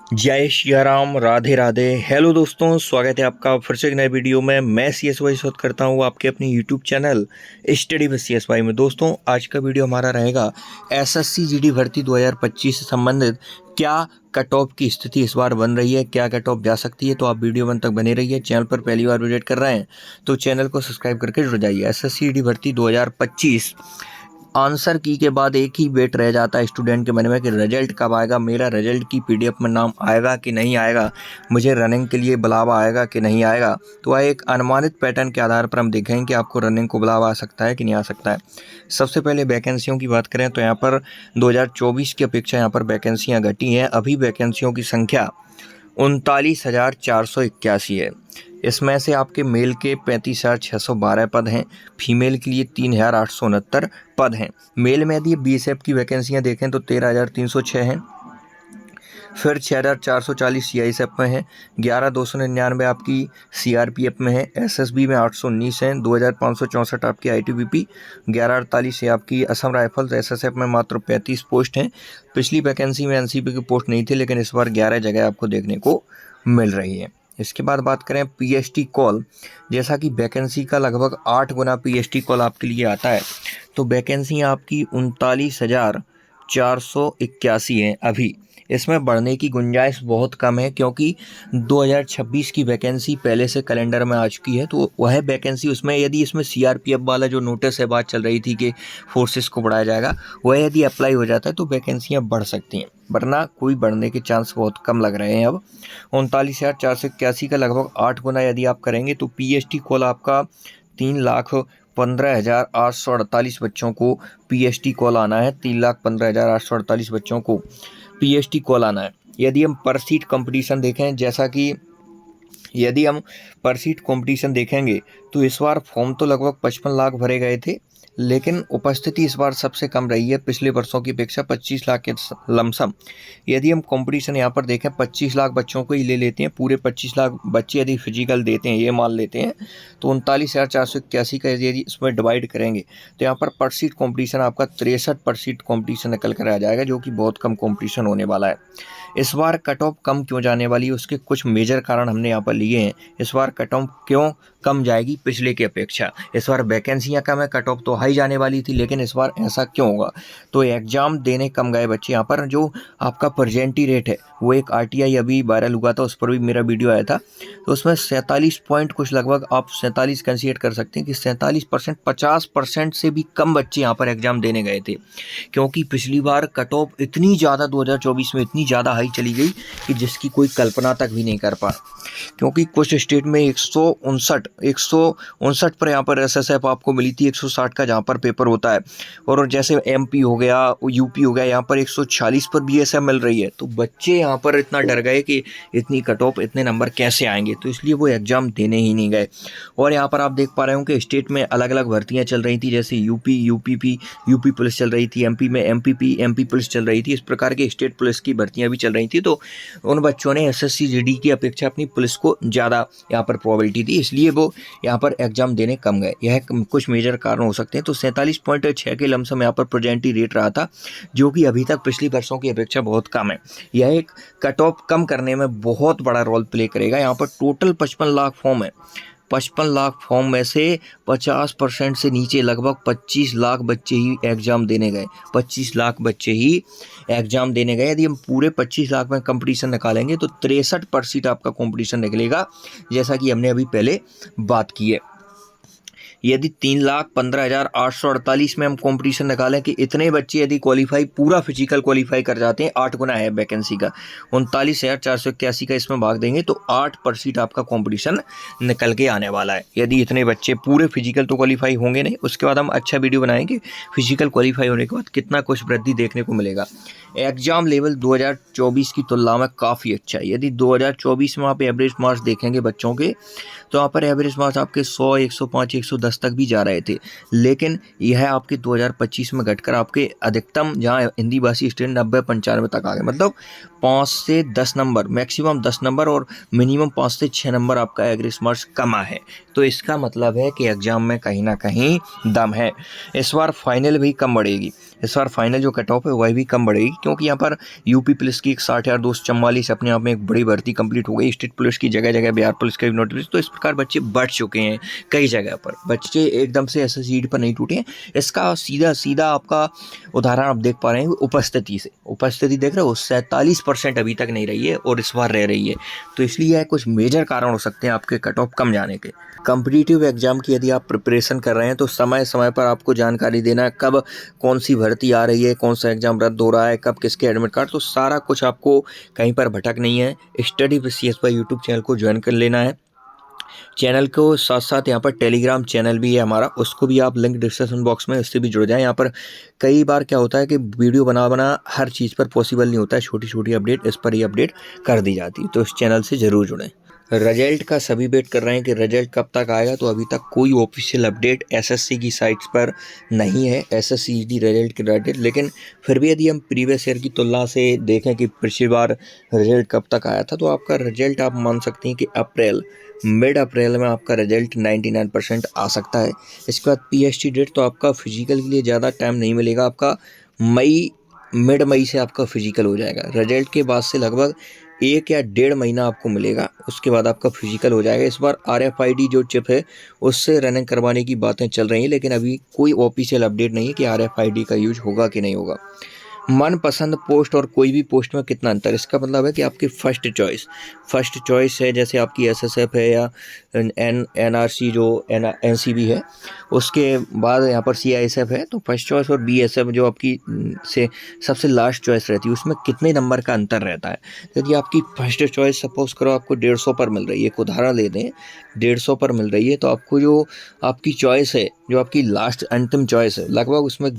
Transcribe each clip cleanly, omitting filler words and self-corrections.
जय श्री राम, राधे राधे। हेलो दोस्तों, स्वागत है आपका फिर से एक नए वीडियो में। मैं सी एस वाई शोध करता हूँ आपके अपने YouTube channel study with C S Y में। दोस्तों, आज का वीडियो हमारा रहेगा एसएससी जीडी भर्ती 2025 से संबंधित क्या कट ऑफ की स्थिति इस बार बन रही है, क्या कट ऑफ जा सकती है। तो आप वीडियो बन तक बने रहिए। चैनल पर पहली बार विजिट कर रहे हैं तो चैनल को सब्सक्राइब करके जुड़ जाइए। एसएससी जीडी भर्ती 2025 आंसर की के बाद एक ही वेट रह जाता है स्टूडेंट के मन में कि रिजल्ट कब आएगा, मेरा रिजल्ट की पीडीएफ में नाम आएगा कि नहीं आएगा, मुझे रनिंग के लिए बुलावा आएगा कि नहीं आएगा। तो वह एक अनुमानित पैटर्न के आधार पर हम देखेंगे कि आपको रनिंग को बुलावा आ सकता है कि नहीं आ सकता है। सबसे पहले वैकेंसियों की बात करें तो यहाँ पर 2024 की अपेक्षा यहाँ पर वैकेंसियाँ घटी हैं। अभी वैकेंसियों की संख्या 39,481 है। इसमें से आपके मेल के 35,612 पद हैं, फीमेल के लिए 3,869 पद हैं। मेल में यदि बीएसएफ की वैकेंसियां देखें तो 13,306 हैं। फिर 6,440 सीआईएसएफ में है, 11,299 आपकी सीआरपीएफ में है, एसएसबी में 819 हैं, 2,564 आपकी आईटीबीपी, 1148 है आपकी असम राइफल्स। एसएसएफ में मात्र 35 पोस्ट हैं। पिछली वैकेंसी में एनसीपी की पोस्ट नहीं थी, लेकिन इस बार 11 जगह आपको देखने को मिल रही है। इसके बाद बात करें पीएसटी कॉल, जैसा कि वैकेंसी का लगभग 8 गुना पीएसटी कॉल आपके लिए आता है, तो वैकेंसी आपकी 39,481 हैं अभी। इसमें बढ़ने की गुंजाइश बहुत कम है, क्योंकि 2026 की वैकेंसी पहले से कैलेंडर में आ चुकी है। तो वह वैकेंसी उसमें यदि इसमें सीआरपीएफ वाला जो नोटिस है, बात चल रही थी कि फोर्सेस को बढ़ाया जाएगा, वह यदि अप्लाई हो जाता है तो वैकेंसियाँ बढ़ सकती हैं, वरना कोई बढ़ने के चांस बहुत कम लग रहे हैं। अब 39,481 का लगभग 8 गुना यदि आप करेंगे तो पीएसटी कॉल आपका 3,15,848 बच्चों को पीएसटी कॉल आना है। 3,15,848 बच्चों को पीएसटी कॉल आना है। यदि हम पर सीट कंपटीशन देखें, जैसा कि यदि हम पर सीट कंपटीशन देखेंगे तो इस बार फॉर्म तो लगभग 55 लाख भरे गए थे, लेकिन उपस्थिति इस बार सबसे कम रही है पिछले वर्षों की अपेक्षा, 25 लाख के लमसम। यदि हम कंपटीशन यहाँ पर देखें, 25 लाख बच्चों को ही ले लेते हैं, पूरे 25 लाख बच्चे यदि फिजिकल देते हैं, ये मान लेते हैं, तो 39,481 का यदि इसमें डिवाइड करेंगे तो यहाँ पर सीट कॉम्पिटिशन आपका 63% कॉम्पिटिशन निकल कर आ जाएगा, जो कि बहुत कम कॉम्पिटिशन होने वाला है। इस बार कट ऑफ कम क्यों जाने वाली है, उसके कुछ मेजर कारण हमने यहाँ पर लिए हैं। इस बार कट ऑफ क्यों कम जाएगी पिछले की अपेक्षा? इस बार वैकेंसियाँ कम है, कट ऑफ तो हाई जाने वाली थी, लेकिन इस बार ऐसा क्यों होगा? तो एग्जाम देने कम गए बच्चे। यहाँ पर जो आपका प्रेजेंटी रेट है, वो एक आरटीआई अभी वायरल हुआ था, उस पर भी मेरा वीडियो आया था, तो उसमें 47 पॉइंट कुछ, लगभग आप 47 कंसीडर कर सकते हैं कि 47%, 50% से भी कम बच्चे यहाँ पर एग्जाम देने गए थे। क्योंकि पिछली बार कट ऑफ इतनी ज़्यादा 2024 में इतनी ज़्यादा हाई चली गई कि जिसकी कोई कल्पना तक भी नहीं कर पा। क्योंकि कुछ स्टेट में 159 पर यहाँ पर एसएसएफ आपको मिली थी, 160 का जहाँ पर पेपर होता है, और जैसे एमपी हो गया, यूपी हो गया, यहाँ पर 146 पर बीएसएफ मिल रही है। तो बच्चे यहाँ पर इतना डर गए कि इतनी कट ऑफ, इतने नंबर कैसे आएंगे, तो इसलिए वो एग्जाम देने ही नहीं गए। और यहाँ पर आप देख पा रहे हो कि स्टेट में अलग अलग भर्तियाँ चल रही थी, जैसे यूपी पुलिस चल रही थी, एमपी में एमपी पुलिस चल रही थी, इस प्रकार के स्टेट पुलिस की भर्तियाँ भी चल रही थी। तो उन बच्चों ने एसएससी जीडी की अपेक्षा अपनी पुलिस को ज़्यादा यहाँ पर प्रोबेबिलिटी थी, इसलिए वो यहाँ पर एग्जाम देने कम गए। यह कुछ मेजर कारण हो सकते हैं। तो 47.6 के लमसम यहाँ पर प्रेजेंटी रेट रहा था, जो कि अभी तक पिछली वर्षों की अपेक्षा बहुत कम है। यह एक कट ऑफ कम करने में बहुत बड़ा रोल प्ले करेगा। यहाँ पर टोटल 55 लाख फॉर्म है, 55 लाख फॉर्म में से 50% से नीचे लगभग 25 लाख बच्चे ही एग्ज़ाम देने गए। 25 लाख बच्चे ही एग्ज़ाम देने गए। यदि हम पूरे 25 लाख में कंपटीशन निकालेंगे तो 63% आपका कंपटीशन निकलेगा, जैसा कि हमने अभी पहले बात की है। यदि 3,15,848 में हम कंपटीशन निकालें कि इतने बच्चे यदि क्वालिफाई, पूरा फिजिकल क्वालिफाई कर जाते हैं, 8 गुना है वैकेंसी का, 39,481 का इसमें भाग देंगे तो 8% आपका कंपटीशन निकल के आने वाला है। यदि इतने बच्चे पूरे फिजिकल तो क्वालिफाई होंगे नहीं, उसके बाद हम अच्छा वीडियो बनाएंगे फिजिकल क्वालिफाई होने के बाद कितना कुछ वृद्धि देखने को मिलेगा। एग्जाम लेवल 2024 की तुलना में काफ़ी अच्छा है। यदि 2024 में आप एवरेज मार्क्स देखेंगे बच्चों के, तो यहाँ पर एवरेज मार्क्स आपके 100, 105, 110 तक भी जा रहे थे, लेकिन यह आपके 2025 में घटकर आपके अधिकतम, जहाँ हिंदी भाषी स्टूडेंट 90-95 तक आ गए। मतलब 5 से 10 नंबर, मैक्सिमम 10 नंबर और मिनिमम 5 से 6 नंबर आपका एवरेज मार्क्स कमा है। तो इसका मतलब है कि एग्जाम में कहीं ना कहीं दम है। इस बार फाइनल भी कम बढ़ेगी। इस बार फाइनल जो कट ऑफ है वह भी कम बढ़ेगी, क्योंकि यहाँ पर यूपी पुलिस की 60,244 अपने आप में एक बड़ी भर्ती कंप्लीट हो गई। स्टेट पुलिस की जगह जगह बिहार पुलिस का भी नोटिफिकेशन, तो इस प्रकार बच्चे बढ़ चुके हैं कई जगह पर। बच्चे एकदम से ऐसे सीट पर नहीं टूटे हैं। इसका सीधा सीधा आपका उदाहरण आप देख पा रहे हैं उपस्थिति से। उपस्थिति देख रहे हो 47% अभी तक नहीं रही है और इस बार रह रही है। तो इसलिए कुछ मेजर कारण हो सकते हैं आपके कट ऑफ कम जाने के। कॉम्पिटिटिव एग्जाम की यदि आप प्रिपरेशन कर रहे हैं तो समय समय पर आपको जानकारी देना है, कब कौन सी भर्ती आ रही है, कौन सा एग्जाम रद्द हो रहा है, कब किसके एडमिट कार्ड, तो सारा कुछ आपको कहीं पर भटक नहीं है। Study with CS by YouTube channel को ज्वाइन कर लेना है। चैनल को साथ साथ यहाँ पर टेलीग्राम चैनल भी है हमारा, उसको भी आप लिंक डिस्क्रिप्शन बॉक्स में उससे भी जुड़ जाएं। यहाँ पर कई बार क्या होता है कि वीडियो बना हर चीज़ पर पॉसिबल नहीं होता है, छोटी छोटी अपडेट इस पर ही अपडेट कर दी जाती है, तो इस चैनल से ज़रूर जुड़ें। रिजल्ट का सभी वेट कर रहे हैं कि रिजल्ट कब तक आएगा, तो अभी तक कोई ऑफिशियल अपडेट SSC की साइट्स पर नहीं है, SSCD रिजल्ट की अपडेट। लेकिन फिर भी यदि हम प्रीवियस ईयर की तुलना से देखें कि पिछली बार रिजल्ट कब तक आया था, तो आपका रिजल्ट आप मान सकते हैं कि मिड अप्रैल में आपका रिजल्ट 99% आ सकता है। इसके बाद PST डेट, तो आपका फिजिकल के लिए ज़्यादा टाइम नहीं मिलेगा, आपका मिड मई से आपका फिजिकल हो जाएगा। रिजल्ट के बाद से लगभग 1 या 1.5 महीना आपको मिलेगा, उसके बाद आपका फिजिकल हो जाएगा। इस बार RFID जो चिप है उससे रनिंग करवाने की बातें चल रही हैं, लेकिन अभी कोई ऑफिशियल अपडेट नहीं है कि RFID का यूज होगा कि नहीं होगा। मनपसंद पोस्ट और कोई भी पोस्ट में कितना अंतर, इसका मतलब है कि आपकी फर्स्ट चॉइस है, जैसे आपकी SSF है या NRC जो NCB है, उसके बाद यहाँ पर CISF है, तो फर्स्ट चॉइस और BSF जो आपकी से सबसे लास्ट चॉइस रहती है, उसमें कितने नंबर का अंतर रहता है। यदि आपकी फर्स्ट चॉइस सपोज करो आपको 150 पर मिल रही है, एक उदाहरण ले दें 150 पर मिल रही है, तो आपको जो आपकी चॉइस है, जो आपकी लास्ट अंतिम चॉइस है, लगभग उसमें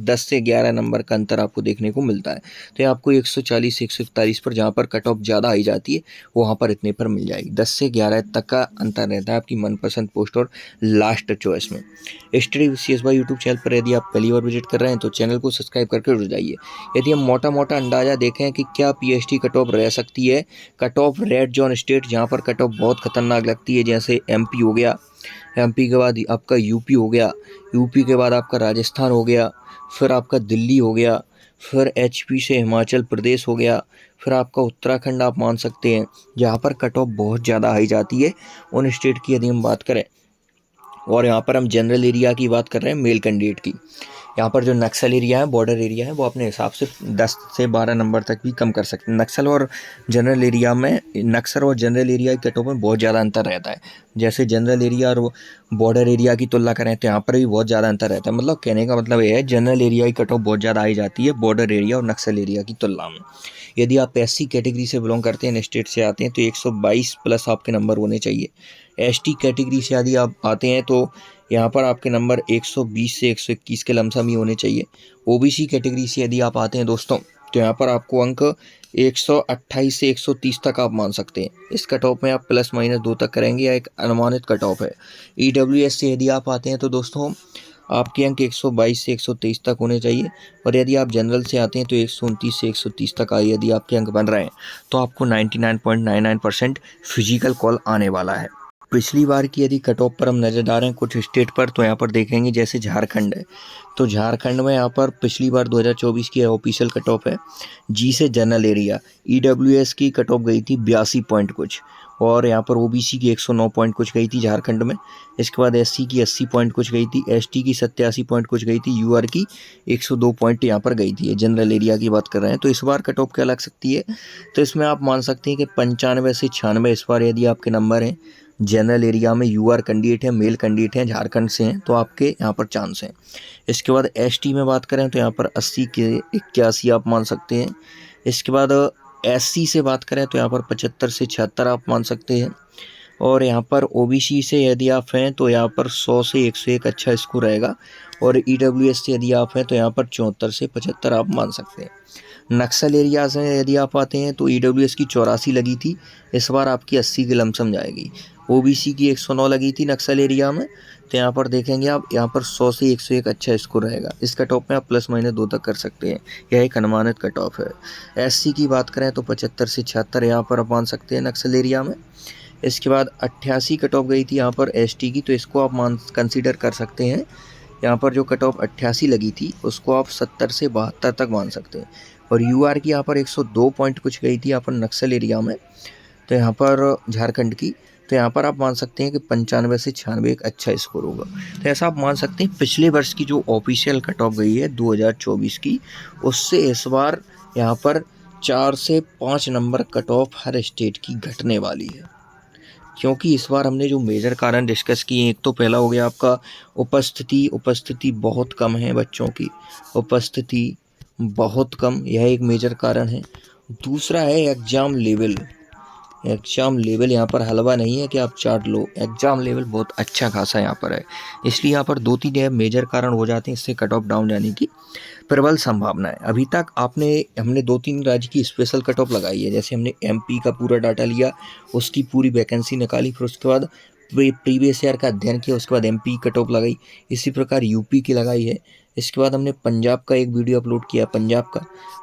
10 से 11 नंबर का अंतर आपको देखने को मिलता है। तो आपको 140 से 141 पर जहाँ पर कट ऑफ ज़्यादा आई जाती है वहाँ पर इतने पर मिल जाएगी। 10 से 11 तक का अंतर रहता है आपकी मनपसंद पोस्ट और लास्ट चॉइस में। Study with CS by YouTube channel पर यदि आप पहली बार विजिट कर रहे हैं तो चैनल को सब्सक्राइब करके जुड़ जाइए। यदि हम मोटा मोटा अंदाज़ा देखें कि क्या PST कट ऑफ रह सकती है, cut off red zone state जहाँ पर कट ऑफ बहुत खतरनाक लगती है, जैसे MP हो गया, MP के बाद आपका UP हो गया, UP के बाद आपका राजस्थान हो गया, फिर आपका दिल्ली हो गया, फिर HP से हिमाचल प्रदेश हो गया, फिर आपका उत्तराखंड आप मान सकते हैं, जहाँ पर कट ऑफ बहुत ज़्यादा आई जाती है। उन स्टेट की यदि हम बात करें, और यहाँ पर हम जनरल एरिया की बात कर रहे हैं मेल कैंडिडेट की, यहाँ पर जो नक्सल एरिया है, बॉर्डर एरिया है, वो अपने हिसाब से 10 से 12 नंबर तक भी कम कर सकते हैं। नक्सल और जनरल एरिया के कट ऑफ में बहुत ज़्यादा अंतर रहता है। जैसे जनरल एरिया और बॉर्डर एरिया की तुलना करें तो यहाँ पर भी बहुत ज़्यादा अंतर रहता है। मतलब कहने का मतलब ये है, जनरल एरिया की कट ऑफ बहुत ज़्यादा आई जाती है बॉर्डर एरिया और नक्सल एरिया की तुलना में। यदि आप SC कैटेगरी से बिलोंग करते हैं, स्टेट से आते हैं, तो 122 प्लस आपके नंबर होने चाहिए। ST कैटेगरी से यदि आप आते हैं तो यहाँ पर आपके नंबर 120 से 121 के लमसम ही होने चाहिए। OBC कैटेगरी से यदि आप आते हैं दोस्तों, तो यहाँ पर आपको अंक 128 से 130 तक आप मान सकते हैं। इस कट ऑफ में आप ±2 तक करेंगे, या एक अनुमानित कट ऑफ है। EWS से यदि आप आते हैं तो दोस्तों आपके अंक 122 से 123 तक होने चाहिए, और यदि आप जनरल से आते हैं तो 129 से 130 तक आए यदि आपके अंक बन रहे हैं, तो आपको 99.99% फिजिकल कॉल आने वाला है। पिछली बार की यदि कट ऑफ पर हम नज़र डालें हैं कुछ स्टेट पर, तो यहाँ पर देखेंगे जैसे झारखंड है, तो झारखंड में यहाँ पर पिछली बार 2024 की ऑफिशियल कट ऑफ है। G से जनरल एरिया EWS की कट ऑफ गई थी 82 पॉइंट कुछ, और यहाँ पर OBC की 109 पॉइंट कुछ गई थी झारखंड में। इसके बाद SC की 80 पॉइंट कुछ गई थी, ST की 87 पॉइंट कुछ गई थी, UR की 102 पॉइंट यहाँ पर गई थी। जनरल एरिया की बात कर रहे हैं, तो इस बार कट ऑफ क्या लग सकती है, तो इसमें आप मान सकते हैं कि 95 से 96 इस बार यदि आपके नंबर हैं। जनरल एरिया में UR कैंडिडेट है, मेल कैंडिडेट हैं, झारखंड से हैं, तो आपके यहाँ पर चांस हैं। इसके बाद ST में बात करें तो यहाँ पर 80 के 81 आप मान सकते हैं। इसके बाद SC से बात करें तो यहाँ पर 75 से 76 आप मान सकते हैं, और यहाँ पर OBC से यदि आप हैं तो यहाँ पर 100 से 101 अच्छा स्कोर रहेगा, और EWS से यदि आप हैं तो यहाँ पर 74 से 75 आप मान सकते हैं। नक्सल एरिया से यदि आप आते हैं तो EWS की 84 लगी थी, इस बार आपकी 80 की लमसम जाएगी। OBC की 109 लगी थी नक्सल एरिया में, तो यहाँ पर देखेंगे आप, यहाँ पर 100 से 101 अच्छा स्कोर रहेगा। इस कट ऑफ में आप ±2 तक कर सकते हैं, यह एक अनुमानित कट ऑफ है। SC की बात करें तो 75 से 76 यहाँ पर आप मान सकते हैं नक्सल एरिया में। इसके बाद 88 कट ऑफ गई थी यहाँ पर ST की, तो इसको आप कंसीडर कर सकते हैं। यहाँ पर जो कट ऑफ 88 लगी थी उसको आप 70 से 72 तक मान सकते हैं। और यूआर की यहाँ पर 102 पॉइंट कुछ गई थी यहाँ पर नक्सल एरिया में, तो यहाँ पर झारखंड की, तो यहाँ पर आप मान सकते हैं कि 95 से 96 एक अच्छा स्कोर होगा। तो ऐसा आप मान सकते हैं पिछले वर्ष की जो ऑफिशियल कट ऑफ गई है 2024 की, उससे इस बार यहाँ पर 4 से 5 number cut of her state की घटने वाली है। क्योंकि इस बार हमने जो मेजर कारण डिस्कस किए, एक तो पहला हो गया आपका उपस्थिति बहुत कम है, बच्चों की उपस्थिति बहुत कम, यह एक मेजर कारण है। दूसरा है एग्ज़ाम लेवल यहाँ पर हलवा नहीं है कि आप चाट लो, एग्ज़ाम लेवल बहुत अच्छा खासा यहाँ पर है, इसलिए यहाँ पर 2-3 मेजर कारण हो जाते हैं इससे कट ऑफ डाउन जाने की प्रबल संभावना है। अभी तक हमने 2-3 राज्य की स्पेशल कट ऑफ लगाई है, जैसे हमने एमपी का पूरा डाटा लिया, उसकी पूरी वैकेंसी निकाली, फिर उसके बाद प्रीवियस ईयर का अध्ययन किया, उसके बाद एमपी कट ऑफ लगाई, इसी प्रकार यूपी की लगाई है। इसके बाद हमने पंजाब का एक वीडियो अपलोड किया, पंजाब का,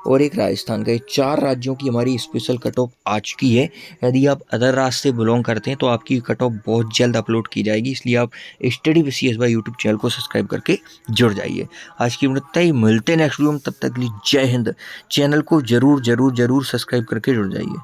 और एक राजस्थान का। ये 4 राज्यों की हमारी स्पेशल कट ऑफ आ चुकी है। यदि आप अदर राज्य से बिलोंग करते हैं तो आपकी कट ऑफ बहुत जल्द अपलोड की जाएगी, इसलिए आप study with CS by YouTube channel को सब्सक्राइब करके जुड़ जाइए। आज की वीडियो तक ही, मिलते हैं नेक्स्ट वीडियो में, तब तक के लिए जय हिंद। चैनल को जरूर सब्सक्राइब करके जुड़ जाइए।